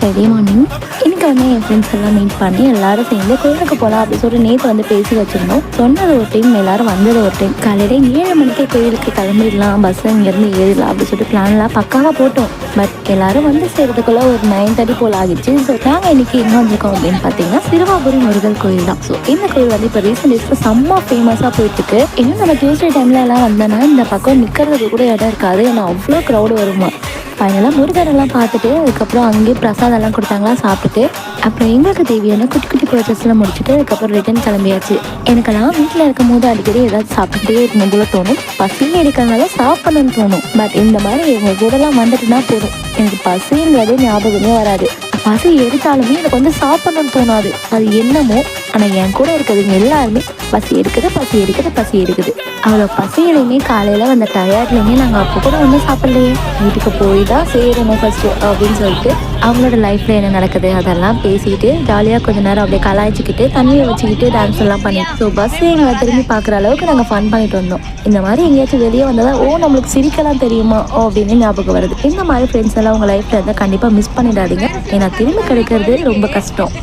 Friday morning எனக்கு வந்து என் friends எல்லாம் மீட் பண்ணி எல்லாரும் சேர்ந்து கோயிலுக்கு போகலாம் அப்படின்னு சொல்லிட்டு நேற்று வந்து பேசி வச்சுருந்தோம். சொன்னது ஒரு டைம், எல்லாரும் வந்தது ஒரு டைம். காலையில் 7 மணிக்கு கோயிலுக்கு கிளம்பிடலாம், பஸ் இங்கேருந்து ஏறிடலாம் அப்படின்னு சொல்லிட்டு பிளான்லாம் பக்காவாக போட்டோம். பட் எல்லாரும் வந்து சேர்றதுக்குள்ளே ஒரு 9:30 போல் ஆகிடுச்சு. ஸோ நாங்கள் இன்றைக்கி எங்கே வந்திருக்கோம் அப்படின்னு பார்த்தீங்கன்னா சிறுவாபுரி முருகல் கோயில் தான். ஸோ இந்த கோயில் வந்து இப்போ ரீசெண்ட் டேஸில் செம்ம ஃபேமஸாக போயிட்டுருக்கு. இன்னும் நம்ம டியூஸ்டே டைமில் எல்லாம் வந்தோன்னா இந்த பக்கம் நிற்கிறதுக்கு கூட இடம் இருக்காது, ஏன்னா அவ்வளோ க்ரௌடு வருமா. ஃபைனலாக முருகரெல்லாம் பார்த்துட்டு அதுக்கப்புறம் அங்கேயே பிரசாதெல்லாம் கொடுத்தாங்களா, சாப்பிட்டுட்டு அப்புறம் எங்களுக்கு தேவையான குட்டி குட்டி பர்ச்சேஸ்லாம் முடிச்சுட்டு அதுக்கப்புறம் ரிட்டன் கிளம்பியாச்சு. எனக்கெல்லாம் வீட்டில் இருக்கும் போது அடிக்கடி ஏதாவது சாப்பிட்டுட்டே இருக்கணும் போல தோணும். பசியும் எடுக்கிறதுனால சாப்பிடணும்னு தோணும். பட் இந்த மாதிரி எங்கள் கூடலாம் வந்துட்டுனா போதும், எனக்கு பசிங்கிறது ஞாபகமே வராது. பசி எடுத்தாலுமே எனக்கு வந்து சாப்பிடணும்னு தோணாது. அது என்னமோ, ஆனால் என் கூட இருக்கிறதுங்க எல்லாருமே பசி எடுக்குது, பசி எடுக்குது, பசி எடுக்குது. அவ்வளோ பசியிலையுமே காலையில் வந்த டயர்ட்லையுமே நாங்கள் அப்போ கூட ஒன்றும் சாப்பிட்லையே, வீட்டுக்கு போய் தான் சேரணும் ஃபஸ்ட்டு அப்படின்னு சொல்லிட்டு அவங்களோட லைஃப்பில் என்ன நடக்குது அதெல்லாம் பேசிக்கிட்டு ஜாலியாக கொஞ்ச நேரம் அப்படியே கலாய்ச்சிக்கிட்டு தண்ணியை வச்சுக்கிட்டு டான்ஸ் எல்லாம் பண்ணி ஸோ பஸ் எங்களை திரும்பி பார்க்குற அளவுக்கு நாங்கள் ஃபன் பண்ணிட்டு வந்தோம். இந்த மாதிரி எங்கேயாச்சும் வெளியே வந்தால் நம்மளுக்கு சிரிக்கலாம் தெரியுமா அப்படின்னு ஞாபகம் வருது. இந்த மாதிரி ஃப்ரெண்ட்ஸ் எல்லாம் உங்கள் லைஃப்பில் இருந்தால் கண்டிப்பாக மிஸ் பண்ணிடாதீங்க, ஏன்னா திரும்பி கிடைக்கிறது ரொம்ப கஷ்டம்.